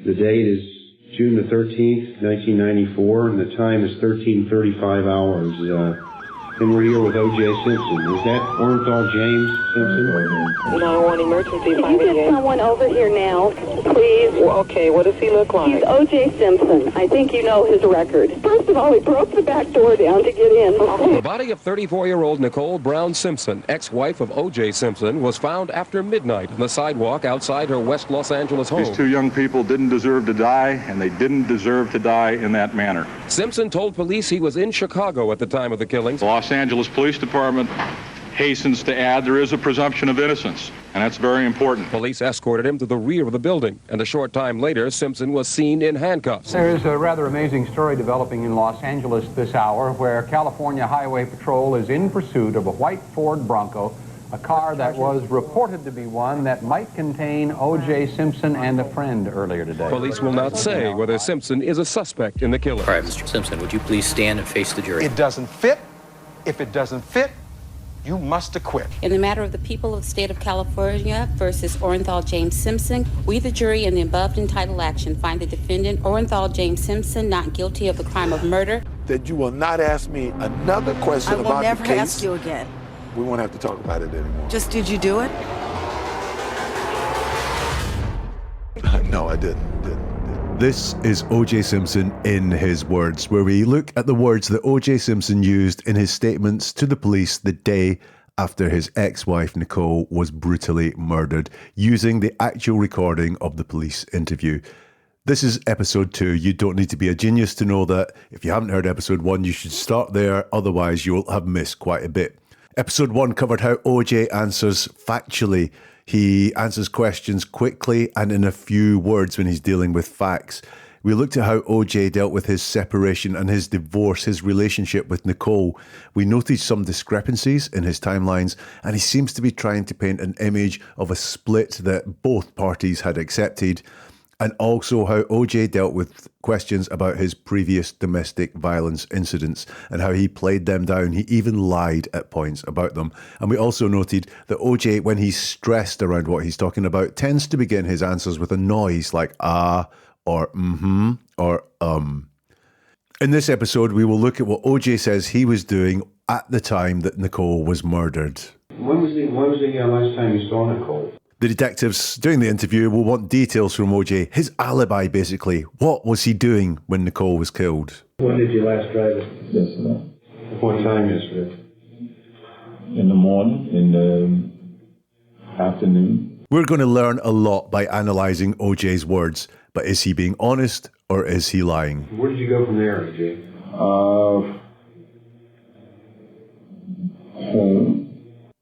The date is June the 13th, 1994, and the time is 13:35 hours. And we're here with OJ Simpson. Is that Orenthal James Simpson? 911 emergency. Can you get someone over here now, please? Well, okay, what does he look like? He's OJ Simpson. I think you know his record. First of all, he broke the back door down to get in. The body of 34-year-old Nicole Brown Simpson, ex-wife of OJ Simpson, was found after midnight on the sidewalk outside her West Los Angeles home. These two young people didn't deserve to die, and they didn't deserve to die in that manner. Simpson told police he was in Chicago at the time of the killings. Los Angeles Police Department hastens to add there is a presumption of innocence, and that's very important. Police escorted him to the rear of the building, and a short time later, Simpson was seen in handcuffs. There is a rather amazing story developing in Los Angeles this hour, where California Highway Patrol is in pursuit of a white Ford Bronco, a car that was reported to be one that might contain O.J. Simpson and a friend earlier today. Police will not say whether Simpson is a suspect in the killing. All right, Mr. Simpson, would you please stand and face the jury? It doesn't fit. If it doesn't fit, you must acquit. In the matter of the people of the state of California versus Orenthal James Simpson, we, the jury, in the above entitled action, find the defendant, Orenthal James Simpson, not guilty of the crime of murder. That you will not ask me another question about the case. I will never ask you again. We won't have to talk about it anymore. Just did you do it? No, I didn't. This is OJ Simpson in his words, where we look at the words that OJ Simpson used in his statements to the police the day after his ex-wife Nicole was brutally murdered, using the actual recording of the police interview. This is episode 2. You don't need to be a genius to know that. If you haven't heard episode 1, you should start there, otherwise you'll have missed quite a bit. Episode 1 covered how OJ answers factually. He answers questions quickly and in a few words when he's dealing with facts. We looked at how OJ dealt with his separation and his divorce, his relationship with Nicole. We noticed some discrepancies in his timelines, and he seems to be trying to paint an image of a split that both parties had accepted. And also how OJ dealt with questions about his previous domestic violence incidents and how he played them down. He even lied at points about them. And we also noted that OJ, when he's stressed around what he's talking about, tends to begin his answers with a noise like ah, or mm-hmm, or In this episode, we will look at what OJ says he was doing at the time that Nicole was murdered. When was the last time you saw Nicole? The detectives doing the interview will want details from OJ, his alibi basically. What was he doing when Nicole was killed? When did you last drive it? Yesterday. What time yesterday? In the morning, in the afternoon. We're going to learn a lot by analysing OJ's words, but is he being honest or is he lying? Where did you go from there, OJ? Home.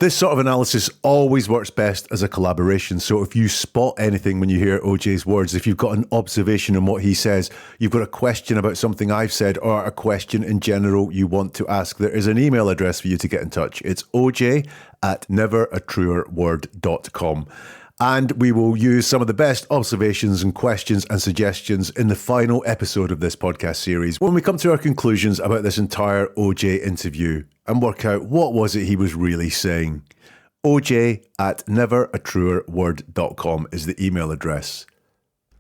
This sort of analysis always works best as a collaboration, so if you spot anything when you hear OJ's words, if you've got an observation on what he says, you've got a question about something I've said, or a question in general you want to ask, there is an email address for you to get in touch. It's oj@neveratruerword.com. And we will use some of the best observations and questions and suggestions in the final episode of this podcast series when we come to our conclusions about this entire OJ interview and work out what was it he was really saying. oj@neveratruerword.com is the email address.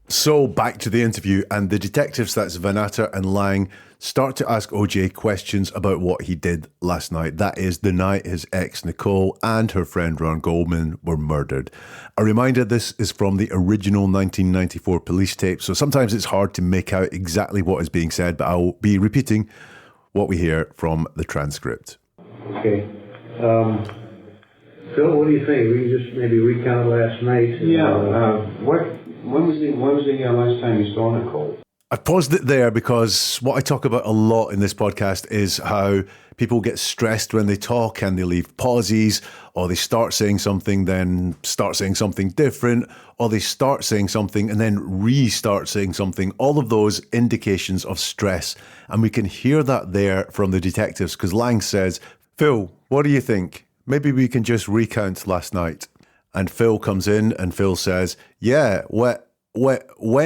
So back to the interview, and the detectives, that's Vanata and Lang, start to ask OJ questions about what he did last night. That is, the night his ex Nicole and her friend Ron Goldman were murdered. A reminder, this is from the original 1994 police tape, so sometimes it's hard to make out exactly what is being said, but I'll be repeating what we hear from the transcript. Okay. Phil, what do you think? We can just maybe recount last night. When was the last time you saw Nicole? I've paused it there because what I talk about a lot in this podcast is how people get stressed when they talk and they leave pauses, or they start saying something, then start saying something different, or they start saying something and then restart saying something. All of those indications of stress. And we can hear that there from the detectives because Lang says, Phil, what do you think? Maybe we can just recount last night. And Phil comes in and Phil says, yeah, when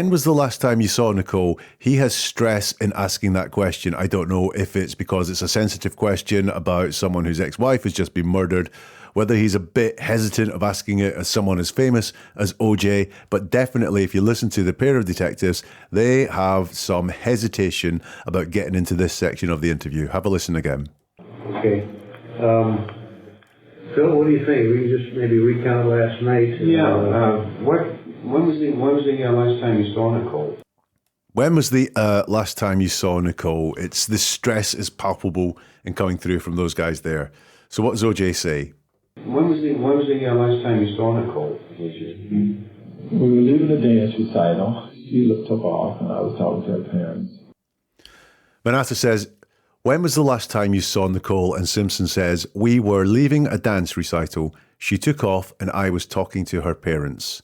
was the last time you saw Nicole? He has stress in asking that question. I don't know if it's because it's a sensitive question about someone whose ex-wife has just been murdered, whether he's a bit hesitant of asking it as someone as famous as OJ, but definitely if you listen to the pair of detectives, they have some hesitation about getting into this section of the interview. Have a listen again. Okay. Phil, what do you think? We can just maybe recount last night. When was the last time you saw Nicole? When was the last time you saw Nicole? It's the stress is palpable and coming through from those guys there. So what does OJ say? When was the last time you saw Nicole? We were leaving the dance recital. She took off, and I was talking to her parents. Vanessa says, when was the last time you saw Nicole? And Simpson says, we were leaving a dance recital. She took off, and I was talking to her parents.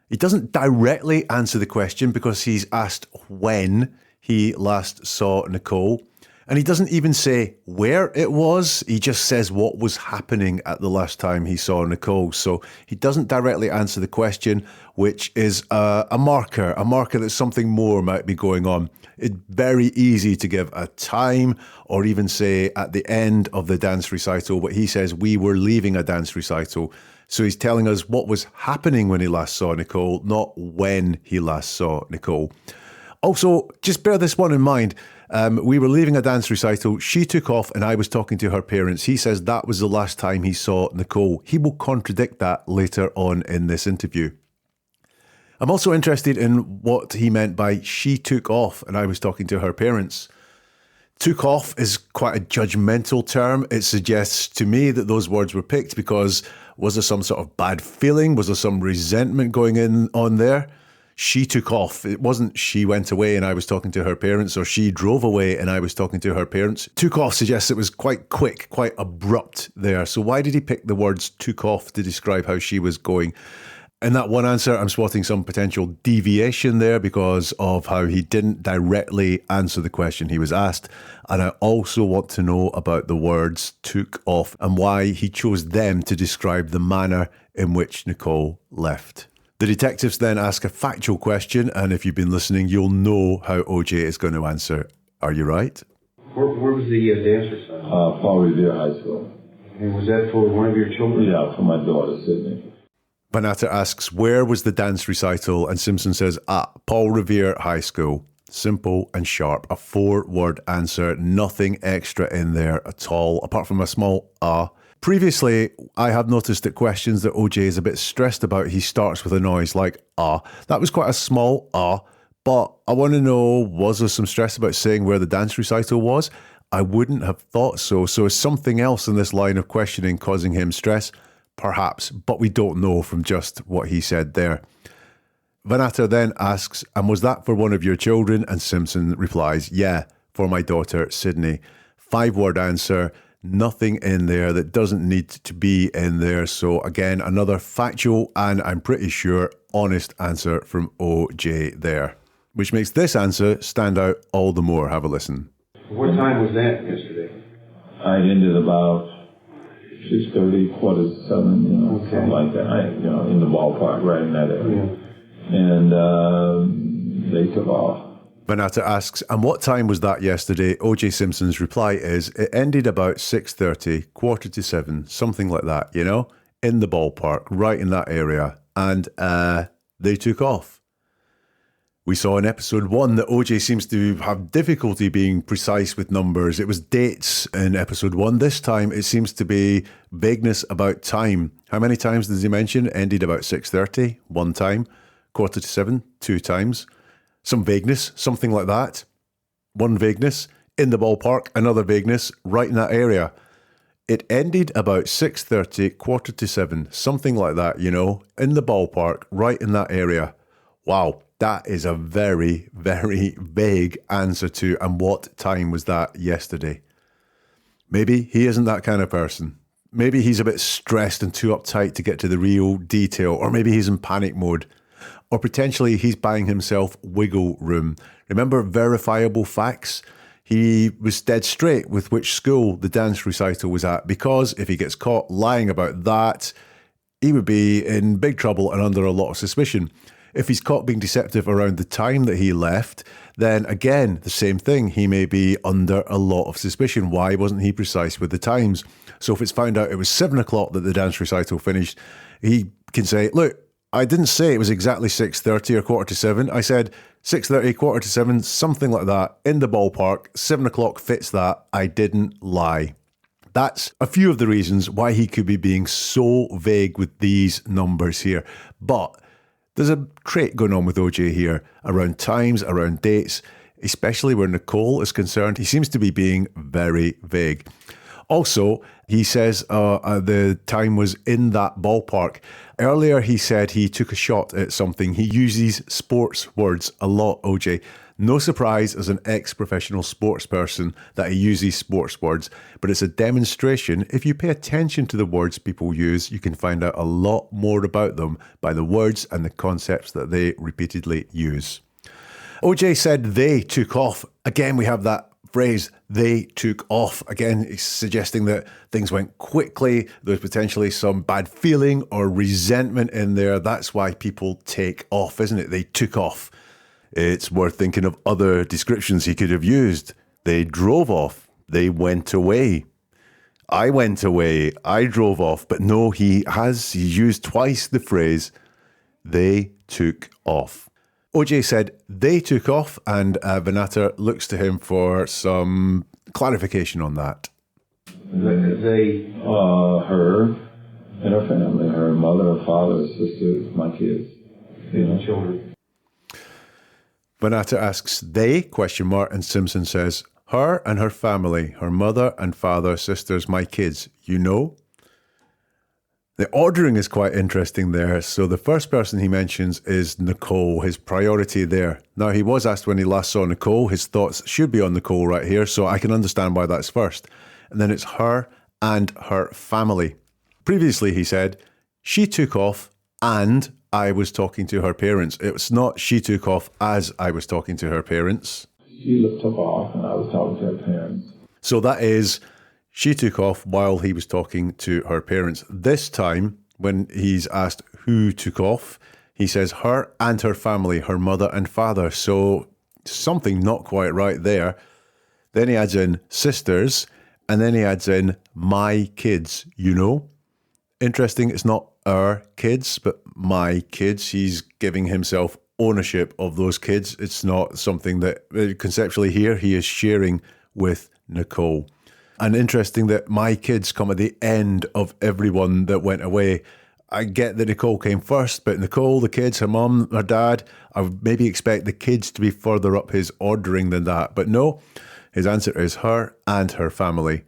He doesn't directly answer the question because he's asked when he last saw Nicole. And he doesn't even say where it was. He just says what was happening at the last time he saw Nicole. So he doesn't directly answer the question, which is a marker that something more might be going on. It's very easy to give a time or even say at the end of the dance recital, but he says we were leaving a dance recital. So he's telling us what was happening when he last saw Nicole, not when he last saw Nicole. Also, just bear this one in mind. We were leaving a dance recital. She took off and I was talking to her parents. He says that was the last time he saw Nicole. He will contradict that later on in this interview. I'm also interested in what he meant by she took off and I was talking to her parents. Took off is quite a judgmental term. It suggests to me that those words were picked because was there some sort of bad feeling? Was there some resentment going on there? She took off. It wasn't she went away and I was talking to her parents, or she drove away and I was talking to her parents. Took off suggests it was quite quick, quite abrupt there. So why did he pick the words took off to describe how she was going? In that one answer, I'm spotting some potential deviation there because of how he didn't directly answer the question he was asked. And I also want to know about the words took off and why he chose them to describe the manner in which Nicole left. The detectives then ask a factual question, and if you've been listening, you'll know how OJ is going to answer. Are you right? Where was the dance recital? Paul Revere High School. And was that for one of your children? Yeah, for my daughter, Sydney. Vanata asks, where was the dance recital? And Simpson says, at Paul Revere High School. Simple and sharp. A 4-word answer. Nothing extra in there at all, apart from a small Previously, I have noticed that questions that OJ is a bit stressed about, he starts with a noise like That was quite a small but I want to know, was there some stress about saying where the dance recital was? I wouldn't have thought so. So is something else in this line of questioning causing him stress? Perhaps, but we don't know from just what he said there. Vanata then asks, and was that for one of your children? And Simpson replies, yeah, for my daughter, Sydney. 5-word answer. Nothing in there that doesn't need to be in there. So again, another factual and I'm pretty sure honest answer from OJ there, which makes this answer stand out all the more. Have a listen. What time was that yesterday? I ended about 6:30, 6:45, something like that. In the ballpark, right in that area. Yeah. And they took off. Vanata asks, and what time was that yesterday? OJ Simpson's reply is, it ended about 6:30, 6:45, something like that, in the ballpark, right in that area. And they took off. We saw in episode 1 that OJ seems to have difficulty being precise with numbers. It was dates in episode 1. This time it seems to be vagueness about time. How many times does he mention? Ended about 6:30, 1 time. 6:45, 2 times. Some vagueness, something like that. 1 vagueness. In the ballpark, another vagueness, right in that area. It ended about 6:30, 6:45, something like that, in the ballpark, right in that area. Wow. That is a very, very vague answer to, and what time was that yesterday? Maybe he isn't that kind of person. Maybe he's a bit stressed and too uptight to get to the real detail, or maybe he's in panic mode. Or potentially he's buying himself wiggle room. Remember verifiable facts? He was dead straight with which school the dance recital was at, because if he gets caught lying about that, he would be in big trouble and under a lot of suspicion. If he's caught being deceptive around the time that he left, then again, the same thing. He may be under a lot of suspicion. Why wasn't he precise with the times? So if it's found out it was 7 o'clock that the dance recital finished, he can say, look, I didn't say it was exactly 6:30 or 6:45. I said 6:30, 6:45, something like that, in the ballpark. 7 o'clock fits that. I didn't lie. That's a few of the reasons why he could be being so vague with these numbers here. But there's a trait going on with OJ here around times, around dates, especially where Nicole is concerned. He seems to be being very vague. Also, he says the time was in that ballpark. Earlier, he said he took a shot at something. He uses sports words a lot, OJ. No surprise as an ex-professional sports person that he uses sports words, but it's a demonstration. If you pay attention to the words people use, you can find out a lot more about them by the words and the concepts that they repeatedly use. OJ said they took off. Again, we have that phrase, they took off. Again, it's suggesting that things went quickly. There's potentially some bad feeling or resentment in there. That's why people take off, isn't it? They took off. It's worth thinking of other descriptions he could have used. They drove off. They went away. I went away. I drove off. But no, he used twice the phrase, they took off. OJ said they took off, and Venata looks to him for some clarification on that. They, her and her family, her mother, her father, her sister, my kids, children. Venata asks they, ? And Simpson says, her and her family, her mother and father, sisters, my kids, you know? The ordering is quite interesting there. So the first person he mentions is Nicole, his priority there. Now, he was asked when he last saw Nicole, his thoughts should be on Nicole right here, so I can understand why that's first. And then it's her and her family. Previously, he said, she took off and I was talking to her parents. It's not she took off as I was talking to her parents. She took off and I was talking to her parents. So that is, she took off while he was talking to her parents. This time, when he's asked who took off, he says her and her family, her mother and father. So something not quite right there. Then he adds in sisters, and then he adds in my kids, you know. Interesting, it's not our kids, but my kids. He's giving himself ownership of those kids. It's not something that conceptually here he is sharing with Nicole. And interesting that my kids come at the end of everyone that went away. I get that Nicole came first, but Nicole, the kids, her mum, her dad, I would maybe expect the kids to be further up his ordering than that. But no, his answer is her and her family.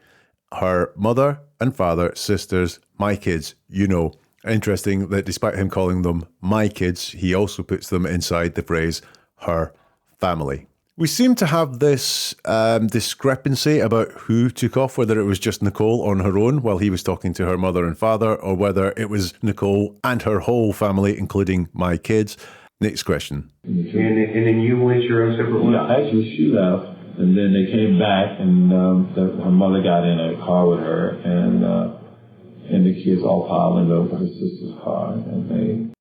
Her mother and father, sisters, my kids, you know. Interesting that despite him calling them my kids, he also puts them inside the phrase her family. We seem to have this discrepancy about who took off, whether it was just Nicole on her own while he was talking to her mother and father, or whether it was Nicole and her whole family, including my kids. Next question. And then you went your own separate way? Yeah, actually she left, and then they came back, and her mother got in a car with her, and the kids all piled into her sister's car, and they...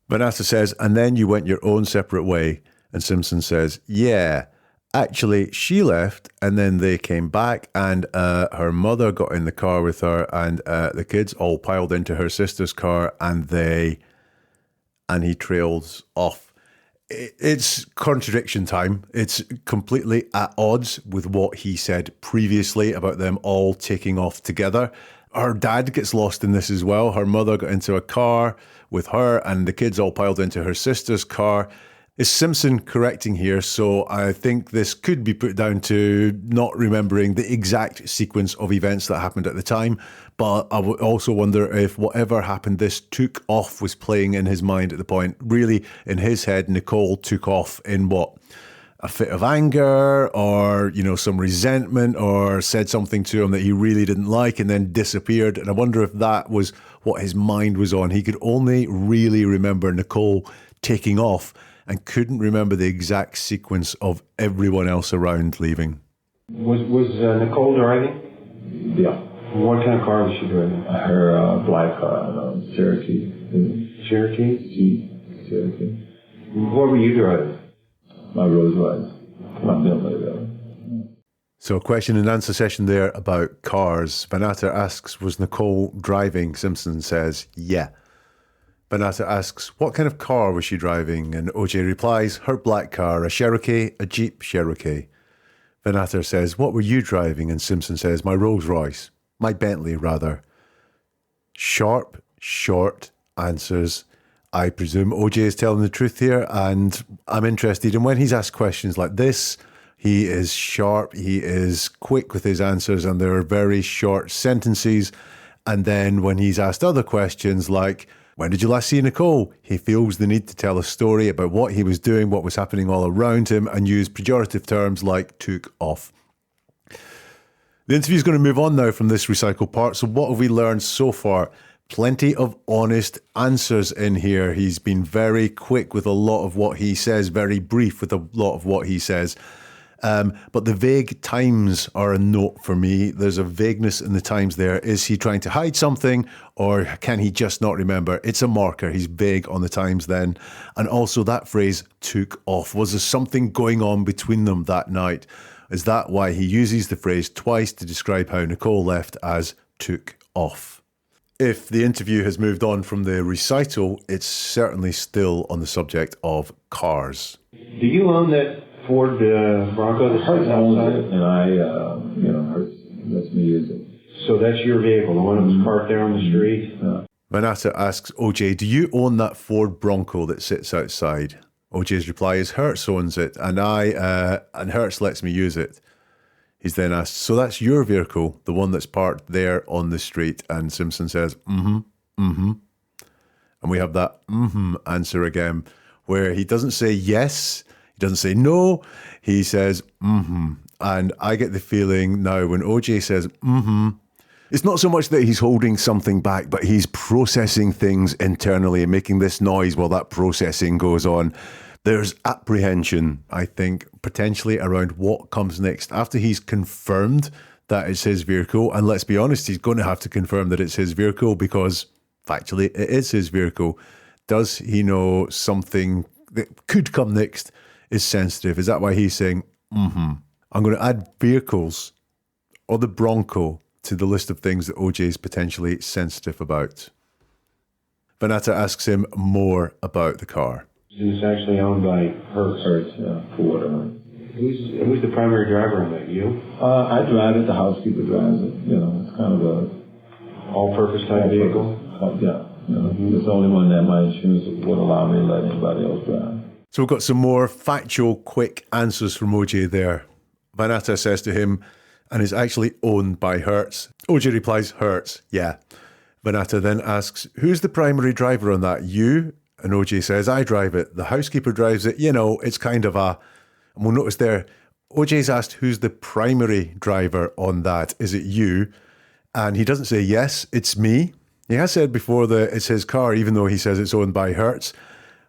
Vanessa says, and then you went your own separate way. And Simpson says, yeah, actually, she left and then they came back and her mother got in the car with her and the kids all piled into her sister's car and he trails off. It's contradiction time. It's completely at odds with what he said previously about them all taking off together. Her dad gets lost in this as well. Her mother got into a car with her and the kids all piled into her sister's car. Is Simpson correcting here? So I think this could be put down to not remembering the exact sequence of events that happened at the time. But I would also wonder if whatever happened, this took off was playing in his mind at the point. Really, in his head, Nicole took off in what? A fit of anger or, some resentment or said something to him that he really didn't like and then disappeared. And I wonder if that was what his mind was on. He could only really remember Nicole taking off and couldn't remember the exact sequence of everyone else around leaving. Was Nicole driving? Yeah. What kind of car was she driving? Her black car, Cherokee. Cherokee? Jeep, Cherokee. What were you driving? My Rolls Royce. My Bentley, really. So a question and answer session there about cars. Benatar asks, was Nicole driving? Simpson says, yeah. Benatar asks, what kind of car was she driving? And OJ replies, her black car, a Cherokee, a Jeep Cherokee. Benatar says, what were you driving? And Simpson says, my Rolls Royce. My Bentley, rather. Sharp, short answers. I presume OJ is telling the truth here, and I'm interested in when he's asked questions like this. He is sharp, he is quick with his answers, and there are very short sentences. And then when he's asked other questions like, when did you last see Nicole? He feels the need to tell a story about what he was doing, what was happening all around him, and use pejorative terms like took off. The interview is going to move on now from this recycled part. So what have we learned so far? Plenty of honest answers in here. He's been very quick with a lot of what he says, very brief with a lot of what he says. But the vague times are a note for me. There's a vagueness in the times there. Is he trying to hide something, or can he just not remember? It's a marker. He's vague on the times then. And also that phrase, took off. Was there something going on between them that night? Is that why he uses the phrase twice to describe how Nicole left as took off? If the interview has moved on from the recital, it's certainly still on the subject of cars. Do you own that Ford Bronco that sits outside? And I, Hertz lets me use it. So that's your vehicle, the one that was parked there on the street? Benatar asks OJ, do you own that Ford Bronco that sits outside? OJ's reply is Hertz owns it, and and Hertz lets me use it. He's then asked, so that's your vehicle, the one that's parked there on the street? And Simpson says, And we have that answer again, where he doesn't say yes, he doesn't say no, he says And I get the feeling now when OJ says it's not so much that he's holding something back, but he's processing things internally and making this noise while that processing goes on. There's apprehension, I think, potentially around what comes next. After he's confirmed that it's his vehicle, and let's be honest, he's going to have to confirm that it's his vehicle because factually it is his vehicle. Does he know something that could come next is sensitive? Is that why he's saying, I'm going to add vehicles or the Bronco to the list of things that OJ is potentially sensitive about? Benatar asks him more about the car. It's actually owned by Hertz. Ford. Who's the primary driver on that? You? I drive it. The housekeeper drives it. It's kind of a all-purpose type vehicle. It's the only one that my insurance would allow me to let anybody else drive. So we've got some more factual, quick answers from OJ there. Benatar says to him, and is actually owned by Hertz. OJ replies, Hertz, yeah. Benatar then asks, who's the primary driver on that? You? And OJ says, I drive it. The housekeeper drives it. It's kind of a... And we'll notice there, OJ's asked, who's the primary driver on that? Is it you? And he doesn't say, yes, it's me. He has said before that it's his car, even though he says it's owned by Hertz.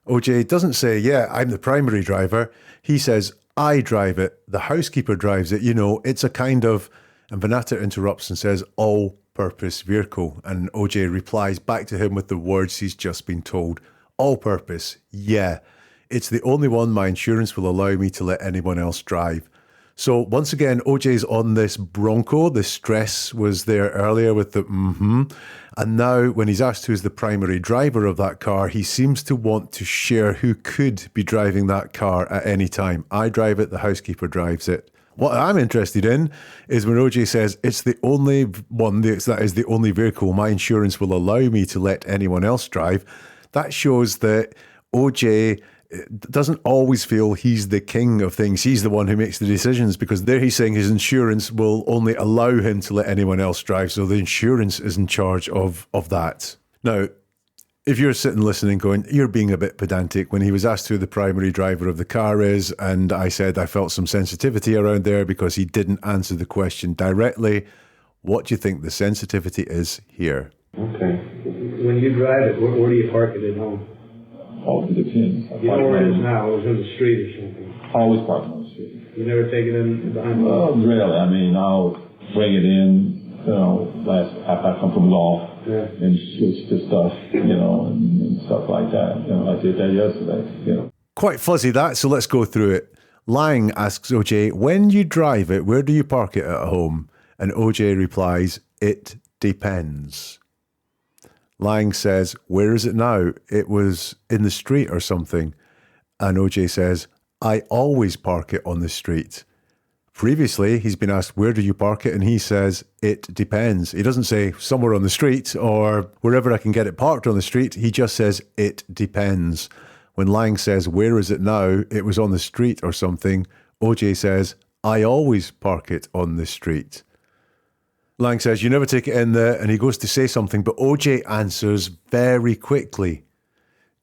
OJ doesn't say, yeah, I'm the primary driver. He says, I drive it. The housekeeper drives it. It's a kind of... And Benatar interrupts and says, all-purpose vehicle. And OJ replies back to him with the words he's just been told. All-purpose, yeah. It's the only one my insurance will allow me to let anyone else drive. So once again, OJ's on this Bronco. The stress was there earlier with the And now when he's asked who's the primary driver of that car, he seems to want to share who could be driving that car at any time. I drive it, the housekeeper drives it. What I'm interested in is when OJ says, it's the only one, that is the only vehicle my insurance will allow me to let anyone else drive. That shows that OJ doesn't always feel he's the king of things. He's the one who makes the decisions, because there he's saying his insurance will only allow him to let anyone else drive. So the insurance is in charge of that. Now, if you're sitting listening going, you're being a bit pedantic, when he was asked who the primary driver of the car is, and I said I felt some sensitivity around there because he didn't answer the question directly, what do you think the sensitivity is here? Okay. When you drive it, where do you park it at home? All the depends. You know where it is now? It was in the street or something. Always park on the street. You never take it in behind the Well, rarely. I mean, I'll bring it in, after I come from golf and switch to stuff, and stuff like that. I did that yesterday, Quite fuzzy that, so let's go through it. Lying asks OJ, when you drive it, where do you park it at home? And OJ replies, it depends. Lying says, where is it now? It was in the street or something. And OJ says, I always park it on the street. Previously, he's been asked, where do you park it? And he says, it depends. He doesn't say somewhere on the street or wherever I can get it parked on the street. He just says, it depends. When Lying says, where is it now? It was on the street or something. OJ says, I always park it on the street. Lying says, you never take it in there. And he goes to say something, but OJ answers very quickly.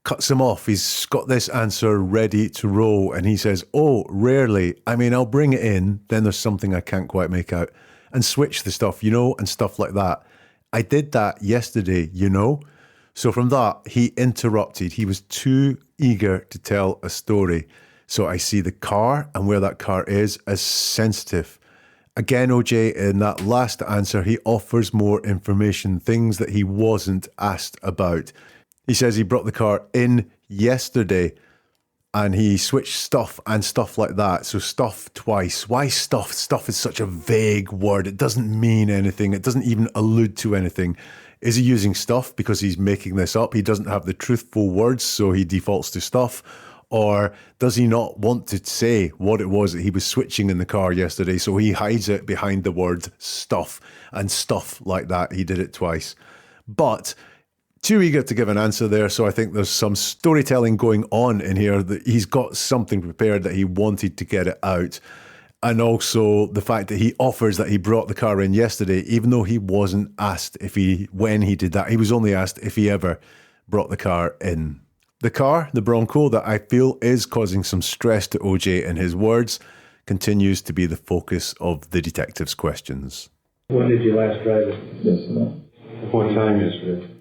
Cuts him off. He's got this answer ready to roll. And he says, oh, rarely. I mean, I'll bring it in. Then there's something I can't quite make out. And switch the stuff, and stuff like that. I did that yesterday, So from that, he interrupted. He was too eager to tell a story. So I see the car and where that car is as sensitive. Again, OJ, in that last answer, he offers more information, things that he wasn't asked about. He says he brought the car in yesterday and he switched stuff and stuff like that. So stuff twice. Why stuff? Stuff is such a vague word. It doesn't mean anything. It doesn't even allude to anything. Is he using stuff because he's making this up? He doesn't have the truthful words, so he defaults to stuff. Or does he not want to say what it was that he was switching in the car yesterday, so he hides it behind the word stuff and stuff like that? He did it twice. But too eager to give an answer there, so I think there's some storytelling going on in here, that he's got something prepared that he wanted to get it out. And also the fact that he offers that he brought the car in yesterday, even though he wasn't asked when he did that. He was only asked if he ever brought the car in. The car, the Bronco, that I feel is causing some stress to OJ in his words, continues to be the focus of the detective's questions. When did you last drive it? Yesterday. What time yesterday?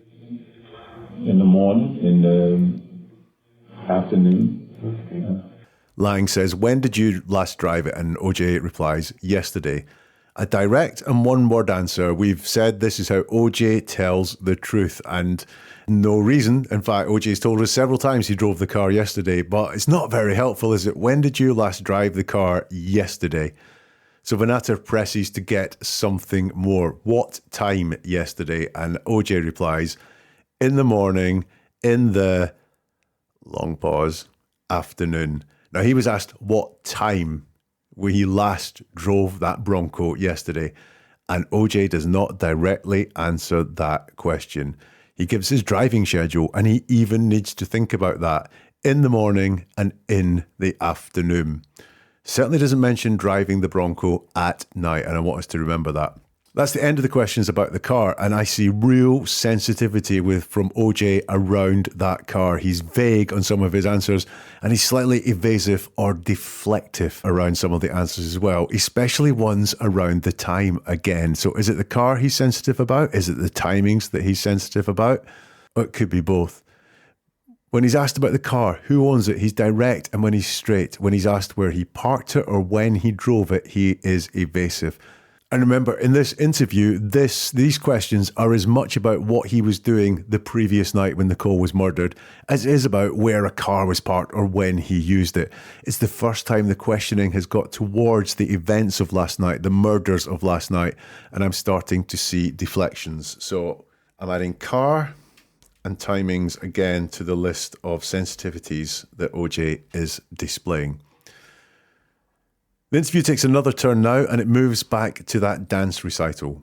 In the morning, in the afternoon. Okay. Lying says, when did you last drive it? And OJ replies, yesterday. A direct and one-word answer. We've said this is how OJ tells the truth, and no reason. In fact, OJ's told us several times he drove the car yesterday, but it's not very helpful, is it? When did you last drive the car yesterday? So Vanata presses to get something more. What time yesterday? And OJ replies, in the morning, in the, long pause, afternoon. Now, he was asked what time he last drove that Bronco yesterday, and OJ does not directly answer that question. He gives his driving schedule, and he even needs to think about that in the morning and in the afternoon. Certainly doesn't mention driving the Bronco at night, and I want us to remember that. That's the end of the questions about the car, and I see real sensitivity from OJ around that car. He's vague on some of his answers, and he's slightly evasive or deflective around some of the answers as well, especially ones around the time again. So is it the car he's sensitive about? Is it the timings that he's sensitive about? Or it could be both. When he's asked about the car, who owns it, he's direct, and when he's straight. When he's asked where he parked it or when he drove it, he is evasive. And remember, in this interview, these questions are as much about what he was doing the previous night when Nicole was murdered as it is about where a car was parked or when he used it. It's the first time the questioning has got towards the events of last night, the murders of last night, and I'm starting to see deflections. So I'm adding car and timings again to the list of sensitivities that OJ is displaying. The interview takes another turn now, and it moves back to that dance recital.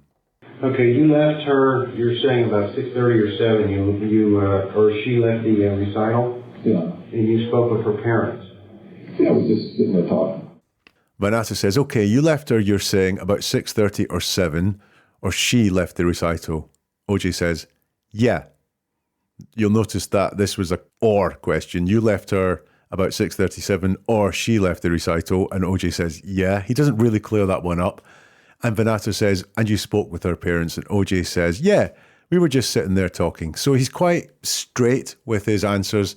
Okay, you left her, you're saying about 6:30 or 7, or she left the recital? Yeah. And you spoke with her parents? Yeah, we were just sitting there talking. Vanata says, okay, you left her, you're saying, about 6:30 or 7, or she left the recital. OJ says, yeah. You'll notice that this was a or question. You left her about 6:37, or she left the recital, and OJ says, yeah. He doesn't really clear that one up. And Vanata says, and you spoke with her parents, and OJ says, yeah, we were just sitting there talking. So he's quite straight with his answers,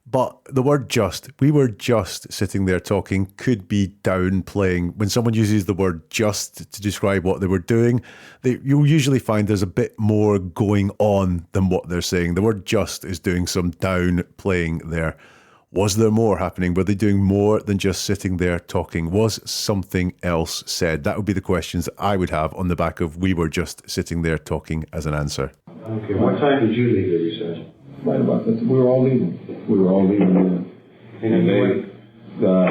but the word just, we were just sitting there talking, could be downplaying. When someone uses the word just to describe what they were doing, you'll usually find there's a bit more going on than what they're saying. The word just is doing some downplaying there. Was there more happening? Were they doing more than just sitting there talking? Was something else said? That would be the questions I would have on the back of we were just sitting there talking as an answer. Okay, what time did you leave the recess? Right about this. We were all leaving. Then. And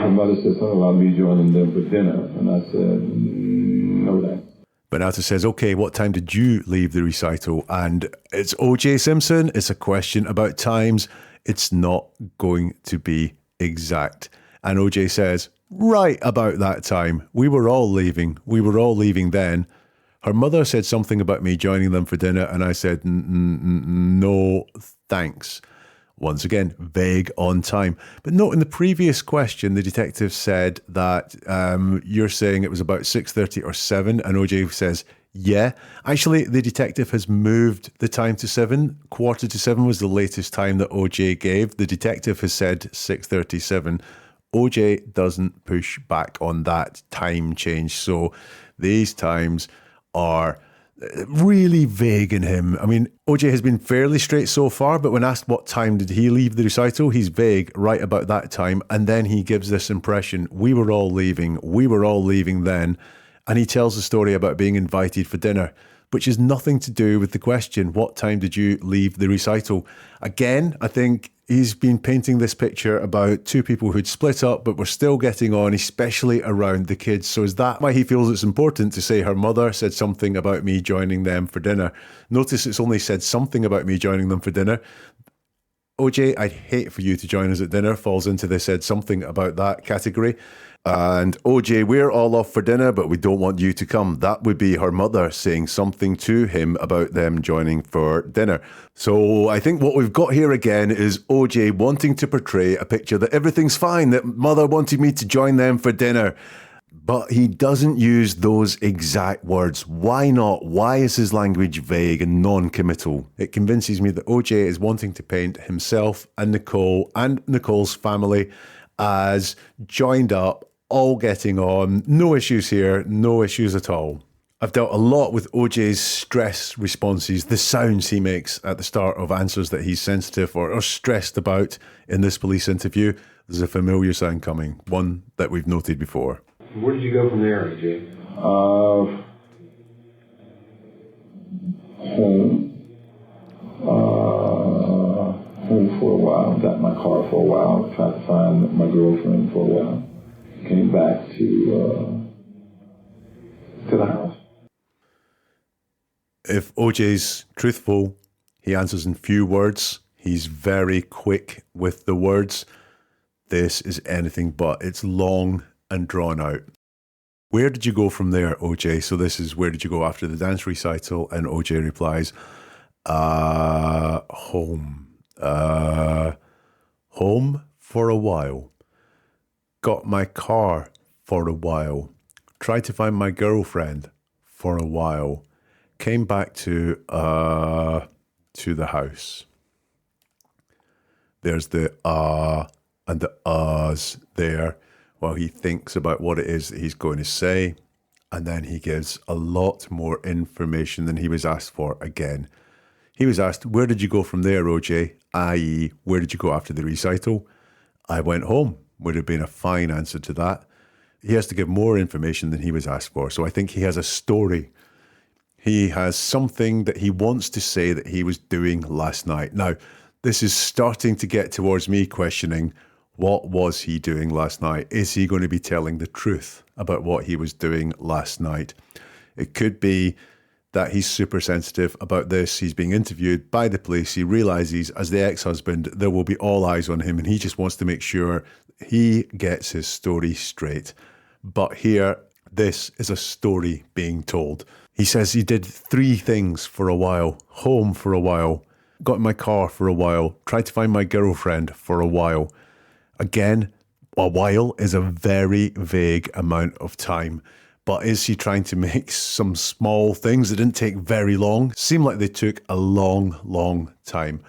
her mother said something about me joining them for dinner. And I said, no thanks. Benata says, okay, what time did you leave the recital? And it's OJ Simpson. It's a question about times. It's not going to be exact. And OJ says, right about that time. We were all leaving. We were all leaving then. Her mother said something about me joining them for dinner, and I said, no, thanks. Once again, vague on time. But note in the previous question, the detective said that you're saying it was about 6:30 or 7, and OJ says, yeah. Actually, the detective has moved the time to 7. 6:45 was the latest time that OJ gave. The detective has said 6:37. OJ doesn't push back on that time change. So these times are really vague in him. I mean, OJ has been fairly straight so far, but when asked what time did he leave the recital, he's vague right about that time. And then he gives this impression, we were all leaving then. And he tells a story about being invited for dinner, which has nothing to do with the question, what time did you leave the recital? Again, I think he's been painting this picture about two people who'd split up but were still getting on, especially around the kids. So is that why he feels it's important to say her mother said something about me joining them for dinner? Notice it's only said something about me joining them for dinner. OJ, I'd hate for you to join us at dinner, falls into the said something about that category. And OJ, we're all off for dinner, but we don't want you to come. That would be her mother saying something to him about them joining for dinner. So I think what we've got here again is OJ wanting to portray a picture that everything's fine, that mother wanted me to join them for dinner. But he doesn't use those exact words. Why not? Why is his language vague and non-committal? It convinces me that OJ is wanting to paint himself and Nicole and Nicole's family as joined up, all getting on, no issues here, no issues at all. I've dealt a lot with OJ's stress responses, the sounds he makes at the start of answers that he's sensitive or stressed about in this police interview. There's a familiar sound coming, one that we've noted before. Where did you go from there, OJ? Home for a while, got in my car for a while, tried to find my girlfriend for a while. Came back to the house. If OJ's truthful, he answers in few words. He's very quick with the words. This is anything but. It's long and drawn out. Where did you go from there, OJ? So this is where did you go after the dance recital? And OJ replies, home. Home for a while. Got my car for a while. Tried to find my girlfriend for a while. Came back to the house. There's the and the ahs there while he thinks about what it is that he's going to say. And then he gives a lot more information than he was asked for again. He was asked, where did you go from there, OJ? I.e., where did you go after the recital? I went home. Would have been a fine answer to that. He has to give more information than he was asked for. So I think he has a story. He has something that he wants to say that he was doing last night. Now, this is starting to get towards me questioning, what was he doing last night? Is he going to be telling the truth about what he was doing last night? It could be that he's super sensitive about this. He's being interviewed by the police. He realizes as the ex-husband, there will be all eyes on him and he just wants to make sure he gets his story straight. But here, this is a story being told. He says he did 3 things for a while. Home for a while. Got in my car for a while. Tried to find my girlfriend for a while. Again, a while is a very vague amount of time. But is he trying to make some small things that didn't take very long? Seemed like they took a long, long time.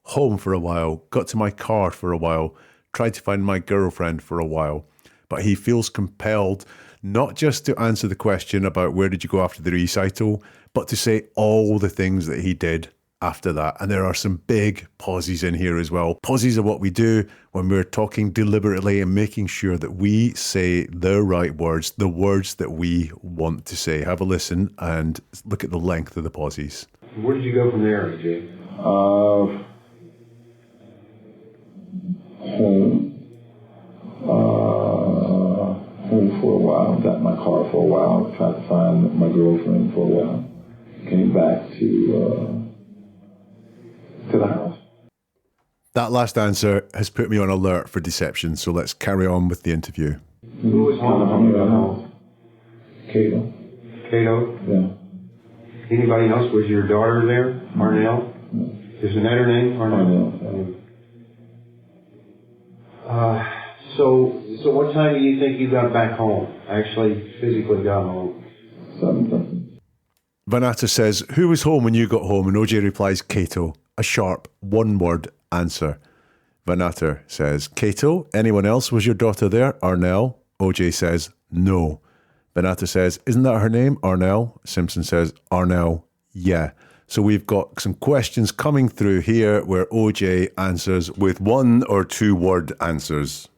Home for a while. Got to my car for a while. Tried to find my girlfriend for a while. But he feels compelled not just to answer the question about where did you go after the recital, but to say all the things that he did after that. And there are some big pauses in here as well. Pauses are what we do when we're talking deliberately and making sure that we say the right words, the words that we want to say. Have a listen and look at the length of the pauses. Where did you go from there, AJ? Home. Home for a while. Got in my car for a while. Tried to find my girlfriend for a while. Came back to the house. That last answer has put me on alert for deception, so let's carry on with the interview. Who was home? Cato. Cato? Yeah. Anybody else? Was your daughter there? Arnell? Isn't that her name? Arnell. So what time do you think you got back home? Actually, physically got home? 7:something. Vanata says, who was home when you got home? And OJ replies, Cato. A sharp, one-word answer. Vanata says, Cato. Anyone else? Was your daughter there? Arnell. OJ says, no. Vanata says, isn't that her name? Arnell. Simpson says, Arnell. Yeah. So we've got some questions coming through here where OJ answers with 1 or 2 word answers.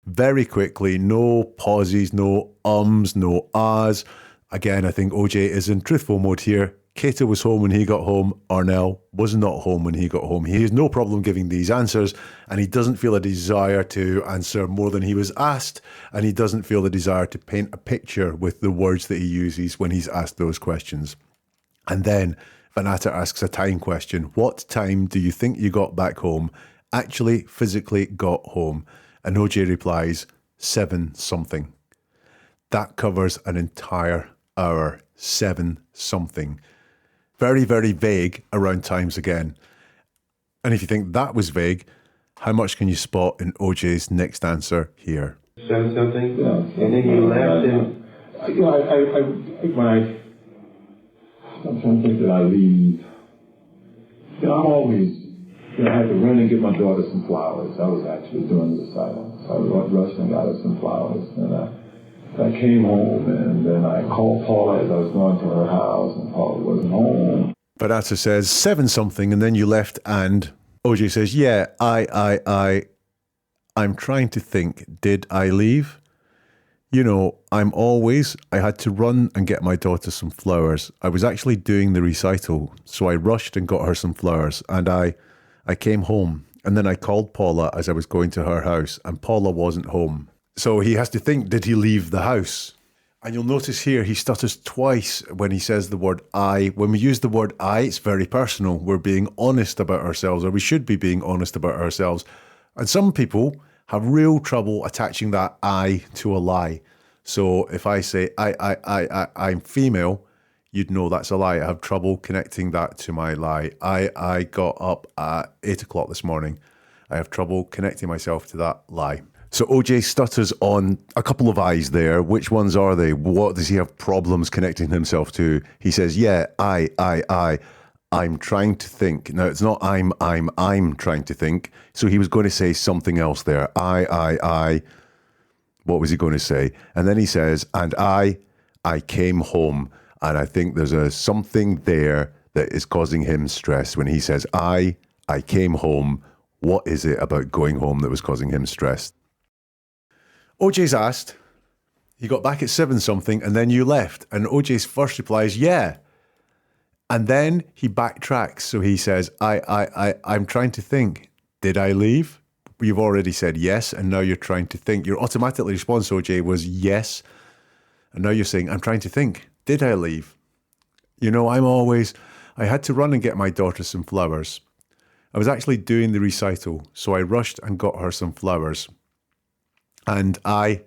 Very quickly, no pauses, no ums, no ahs. Again, I think OJ is in truthful mode here. Cato was home when he got home. Arnell was not home when he got home. He has no problem giving these answers, and he doesn't feel a desire to answer more than he was asked, and he doesn't feel the desire to paint a picture with the words that he uses when he's asked those questions. And then Vanata asks a time question. What time do you think you got back home? Actually, physically got home. And OJ replies, 7-something. That covers an entire hour. 7-something. Very, very vague around times again. And if you think that was vague, how much can you spot in OJ's next answer here? 7-something? Yeah. And then you left and... I'm trying to think that I leave. I'm always, I had to run and get my daughter some flowers. I was actually doing the recital. So I rushed and got her some flowers. And I came home and then I called Paula as I was going to her house and Paula wasn't home. Vanata says 7-something and then you left and OJ says, yeah, I'm trying to think, did I leave? You know, I had to run and get my daughter some flowers. I was actually doing the recital, so I rushed and got her some flowers, and I came home, and then I called Paula as I was going to her house, and Paula wasn't home. So he has to think, did he leave the house? And you'll notice here, he stutters twice when he says the word I. When we use the word I, it's very personal. We're being honest about ourselves, or we should be being honest about ourselves. And some people have real trouble attaching that I to a lie. So if I say I'm female, you'd know that's a lie. I have trouble connecting that to my lie. I got up at 8 o'clock this morning. I have trouble connecting myself to that lie. So OJ stutters on a couple of I's there. Which ones are they? What does he have problems connecting himself to? He says, yeah, I'm trying to think. Now, it's not I'm trying to think. So he was going to say something else there. I. What was he going to say? And then he says, and I came home. And I think there's something there that is causing him stress. When he says, I came home, what is it about going home that was causing him stress? OJ's asked, he got back at 7-something and then you left. And OJ's first reply is, yeah. And then he backtracks. So he says, I'm trying to think. Did I leave? You've already said yes, and now you're trying to think. Your automatic response, OJ, was yes. And now you're saying, I'm trying to think. Did I leave? You know, I had to run and get my daughter some flowers. I was actually doing the recital, so I rushed and got her some flowers. And I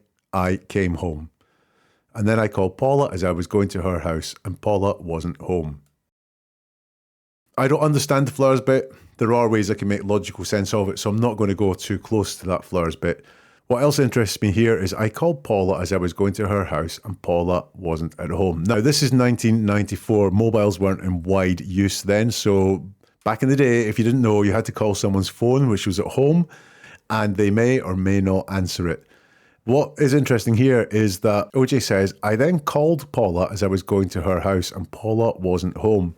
came home. And then I called Paula as I was going to her house, and Paula wasn't home. I don't understand the flowers bit. There are ways I can make logical sense of it, so I'm not going to go too close to that flowers bit. What else interests me here is I called Paula as I was going to her house, and Paula wasn't at home. Now, this is 1994. Mobiles weren't in wide use then, so back in the day, if you didn't know, you had to call someone's phone, which was at home, and they may or may not answer it. What is interesting here is that OJ says, I then called Paula as I was going to her house, and Paula wasn't home.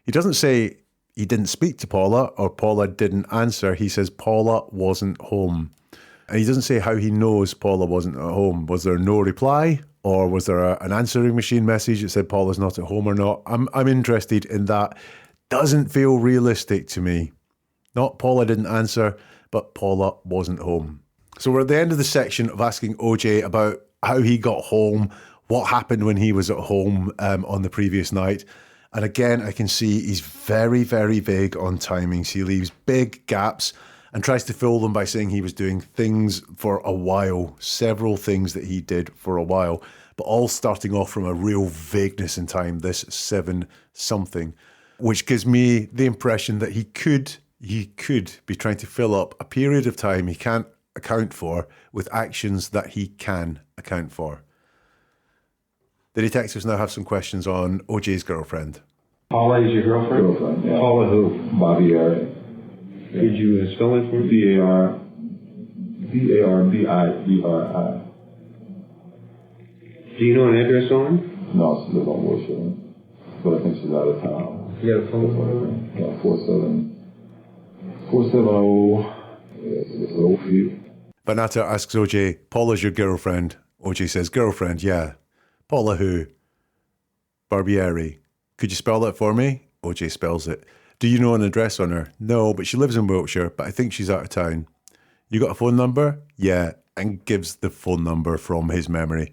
He doesn't say he didn't speak to Paula or Paula didn't answer. He says Paula wasn't home. And he doesn't say how he knows Paula wasn't at home. Was there no reply? Or was there an answering machine message that said Paula's not at home or not? I'm interested in that. Doesn't feel realistic to me. Not Paula didn't answer, but Paula wasn't home. So we're at the end of the section of asking OJ about how he got home, what happened when he was at home on the previous night. And again, I can see he's very, very vague on timings. He leaves big gaps and tries to fill them by saying he was doing things for a while, several things that he did for a while, but all starting off from a real vagueness in time, this 7-something, which gives me the impression that he could be trying to fill up a period of time he can't account for with actions that he can account for. The detectives now have some questions on OJ's girlfriend. Paula is your girlfriend? Girlfriend, yeah. Paula who? Bobby Area. Could you spell it for me? B-A-R-B-I-E-R-I. Do you know an address on her? No, she lives on Wilshire, but I think she's out of town. You got a phone number? Yeah, 470. It's old for you. Banata asks OJ, Paula's your girlfriend. OJ says, girlfriend, yeah. Paula who? Barbieri. Could you spell that for me? OJ spells it. Do you know an address on her? No, but she lives in Wiltshire, but I think she's out of town. You got a phone number? Yeah, and gives the phone number from his memory.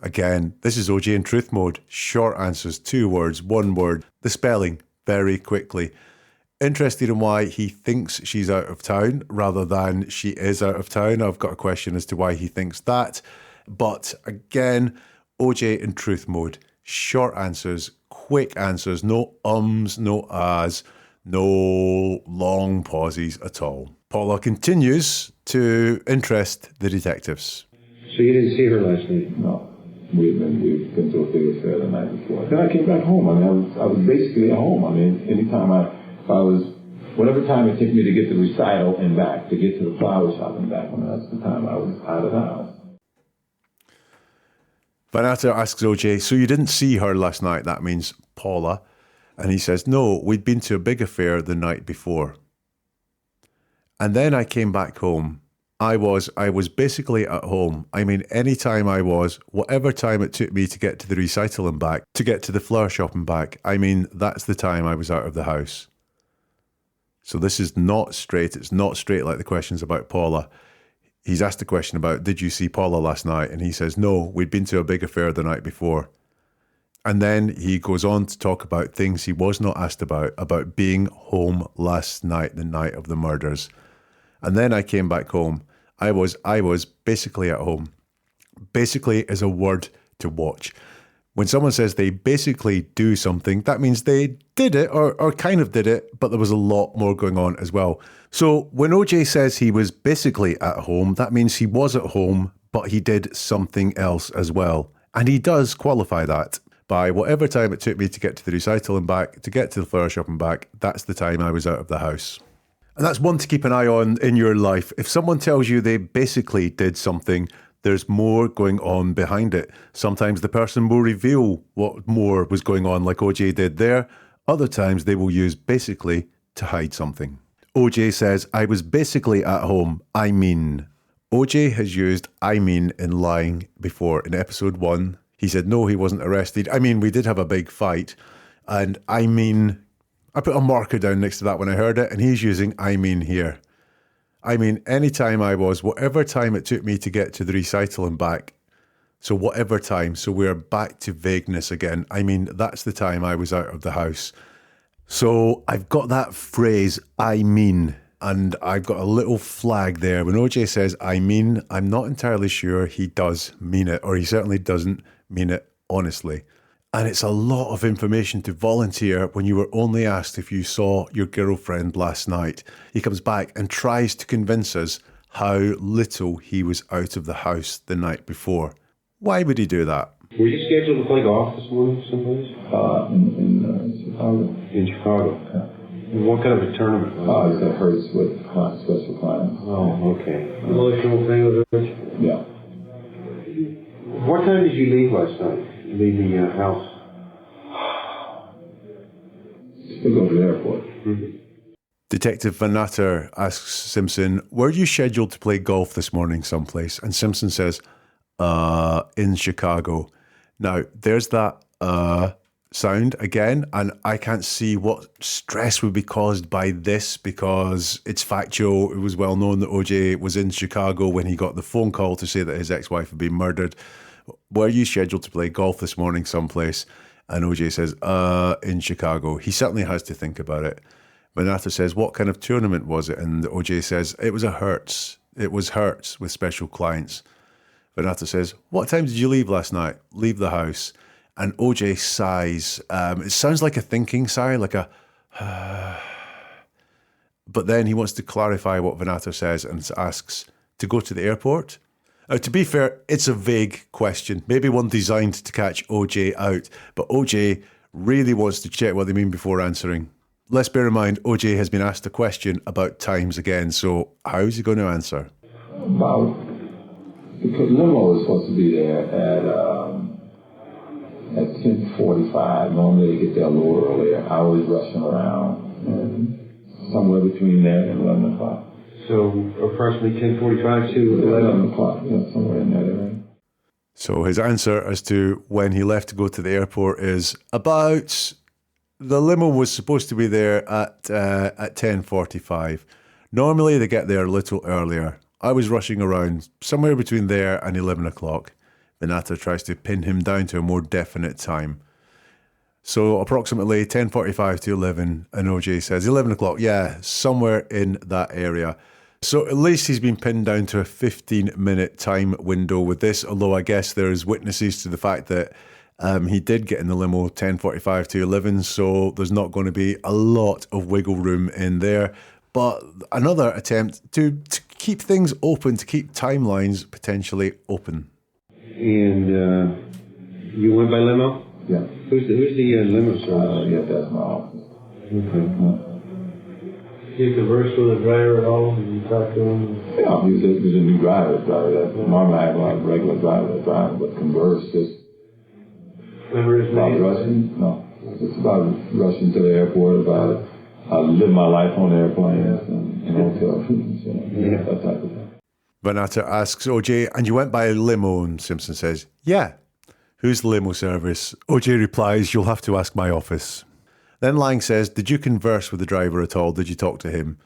Again, this is OJ in truth mode. Short answers, 2 words, 1 word. The spelling, very quickly. Interested in why he thinks she's out of town rather than she is out of town. I've got a question as to why he thinks that. But again, OJ in truth mode. Short answers, quick answers, no ums, no ahs, no long pauses at all. Paula continues to interest the detectives. So you didn't see her last night? No. We've been to a big affair the night before. Then I came back home. I mean, I was basically at home. I mean, anytime whatever time it took me to get to the recital and back, to get to the flower shop and back, I mean, that's the time I was out of the house. Banata asks OJ, so you didn't see her last night? That means Paula. And he says, no, we'd been to a big affair the night before. And then I came back home. I was basically at home. I mean, any time I was, whatever time it took me to get to the recital and back, to get to the flower shop and back, I mean, that's the time I was out of the house. So this is not straight. It's not straight like the questions about Paula. He's asked a question about, did you see Paula last night? And he says, no, we'd been to a big affair the night before. And then he goes on to talk about things he was not asked about being home last night, the night of the murders. And then I came back home. I was basically at home. Basically is a word to watch. When someone says they basically do something, that means they did it or kind of did it, but there was a lot more going on as well. So when OJ says he was basically at home, that means he was at home, but he did something else as well. And he does qualify that by whatever time it took me to get to the recital and back, to get to the flower shop and back, that's the time I was out of the house. And that's one to keep an eye on in your life. If someone tells you they basically did something, there's more going on behind it. Sometimes the person will reveal what more was going on, like OJ did there. Other times they will use basically to hide something. OJ says, I was basically at home. I mean. OJ has used I mean in lying before. In episode 1, he said, no, he wasn't arrested. I mean, we did have a big fight. And I mean, I put a marker down next to that when I heard it, and he's using I mean here. I mean, anytime I was, whatever time it took me to get to the recital and back, so whatever time, so we're back to vagueness again. I mean, that's the time I was out of the house. So I've got that phrase, I mean, and I've got a little flag there. When OJ says, I mean, I'm not entirely sure he does mean it, or he certainly doesn't mean it honestly. And it's a lot of information to volunteer when you were only asked if you saw your girlfriend last night. He comes back and tries to convince us how little he was out of the house the night before. Why would he do that? Were you scheduled to play golf this morning someplace? In Chicago. In Chicago? Yeah. And what kind of a tournament was it? It's at Hertz with special clients. Oh, okay. Emotional thing with Hertz? Yeah. What time did you leave last night? Leave the house? to go to the airport. Mm-hmm. Detective Van Natter asks Simpson, were you scheduled to play golf this morning someplace? And Simpson says, in Chicago. Now, there's that sound again, and I can't see what stress would be caused by this because it's factual. It was well known that OJ was in Chicago when he got the phone call to say that his ex-wife had been murdered. Were you scheduled to play golf this morning someplace? And OJ says, in Chicago. He certainly has to think about it. Van Natter says, what kind of tournament was it? And OJ says, it was a Hertz. It was Hertz with special clients. Van Natter says, what time did you leave last night? Leave the house. And OJ sighs. It sounds like a thinking sigh, like a... But then he wants to clarify what Van Natter says and asks, to go to the airport? To be fair, it's a vague question, maybe one designed to catch OJ out. But OJ really wants to check what they mean before answering. Let's bear in mind, OJ has been asked a question about times again, so how is he going to answer? About, because limo was supposed to be there at 10:45. Normally they get there a little earlier. I was rushing around, and somewhere between there and 11 o'clock. So approximately 10:45 to 11 o'clock, yeah, somewhere in that area. So his answer as to when he left to go to the airport is about... The limo was supposed to be there at 10:45. Normally they get there a little earlier. I was rushing around somewhere between there and 11 o'clock. Van Natter tries to pin him down to a more definite time. So approximately 10:45 to 11, and OJ says 11 o'clock, yeah, somewhere in that area. So at least he's been pinned down to a 15-minute time window with this, although I guess there's witnesses to the fact that he did get in the limo 10:45 to 11, so there's not going to be a lot of wiggle room in there. But another attempt to keep things open, to keep timelines potentially open. And you went by limo? Yeah. Who's the limo service? Yeah, that's my office. Okay. You converse with the driver at all? Did you talk to him? Yeah, he's a new driver. Normally I have a regular driver driving, but converse just... Remember his name? Rushing? No. It's about rushing to the airport, about living my life on airplanes and hotels, that type of thing. Van Natter asks OJ, and you went by limo? And Simpson says, yeah. Who's the limo service? OJ replies, you'll have to ask my office. Then Lang says, did you converse with the driver at all? Did you talk to him?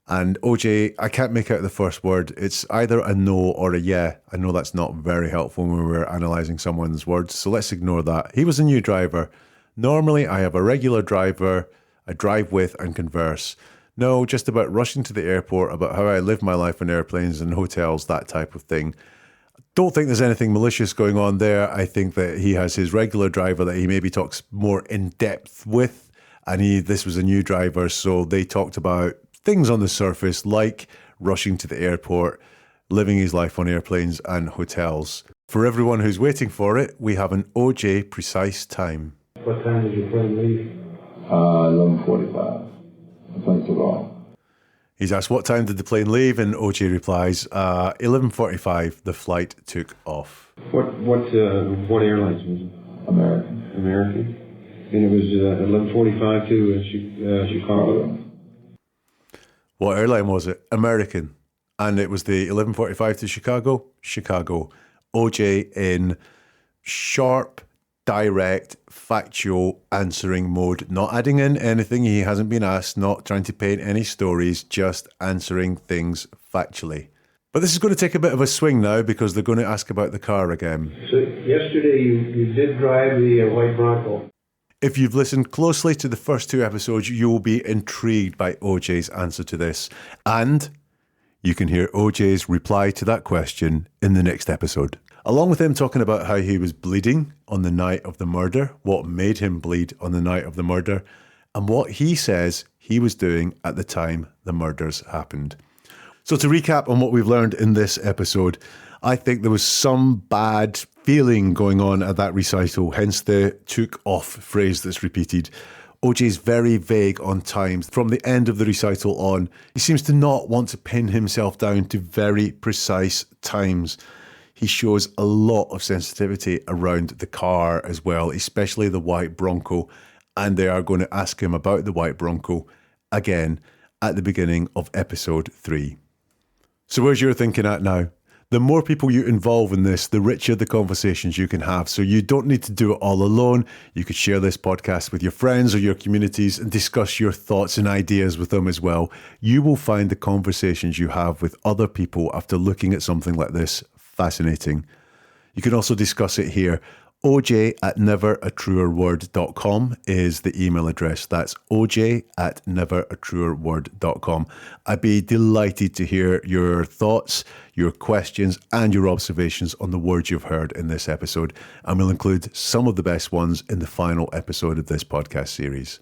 And OJ, I can't make out the first word. It's either a no or a yeah. I know that's not very helpful when we're analysing someone's words, so let's ignore that. He was a new driver. Normally, I have a regular driver I drive with and converse. No, just about rushing to the airport, about how I live my life on airplanes and hotels, that type of thing. Don't think there's anything malicious going on there. I think that he has his regular driver that he maybe talks more in depth with, and this was a new driver, so they talked about things on the surface like rushing to the airport, living his life on airplanes and hotels. For everyone who's waiting for it, we have an OJ precise time. What time did your plane leave? 11:45. The plane took off. He's asked, what time did the plane leave? And OJ replies, 11:45, the flight took off. What airlines was it? American. And it was 11:45 to Chicago. What airline was it? American. And it was the 11:45 to Chicago? Chicago. OJ in sharp, direct, factual answering mode. Not adding in anything he hasn't been asked, not trying to paint any stories, just answering things factually. But this is going to take a bit of a swing now because they're going to ask about the car again. So yesterday you did drive the white Bronco. If you've listened closely to the first two episodes, you will be intrigued by OJ's answer to this. And you can hear OJ's reply to that question in the next episode. Along with him talking about how he was bleeding on the night of the murder, what made him bleed on the night of the murder, and what he says he was doing at the time the murders happened. So to recap on what we've learned in this episode, I think there was some bad feeling going on at that recital, hence the took off phrase that's repeated. OJ's very vague on times. From the end of the recital on, he seems to not want to pin himself down to very precise times. He shows a lot of sensitivity around the car as well, especially the white Bronco. and they are going to ask him about the white Bronco again at the beginning of episode 3. So where's your thinking at now? The more people you involve in this, the richer the conversations you can have. So you don't need to do it all alone. You could share this podcast with your friends or your communities and discuss your thoughts and ideas with them as well. You will find the conversations you have with other people after looking at something like this fascinating. You can also discuss it here. oj@neveratruerword.com is the email address. That's oj@neveratruerword.com. I'd be delighted to hear your thoughts, your questions, and your observations on the words you've heard in this episode, and we'll include some of the best ones in the final episode of this podcast series.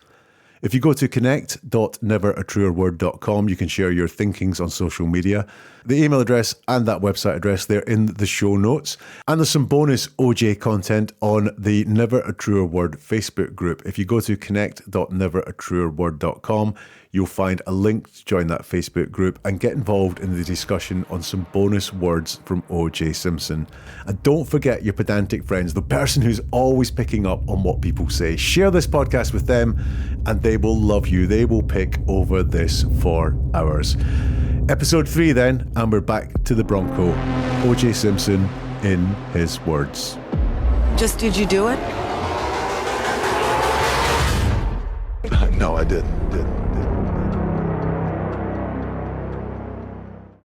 If you go to connect.neveratruerword.com, you can share your thinkings on social media. The email address and that website address, they're in the show notes. And there's some bonus OJ content on the Never a Truer Word Facebook group. If you go to connect.neveratruerword.com, you'll find a link to join that Facebook group and get involved in the discussion on some bonus words from OJ Simpson. And don't forget your pedantic friends, the person who's always picking up on what people say. Share this podcast with them and they will love you. They will pick over this for hours. Episode 3 then, and we're back to the Bronco. OJ Simpson in his words. Just did you do it? No, I didn't.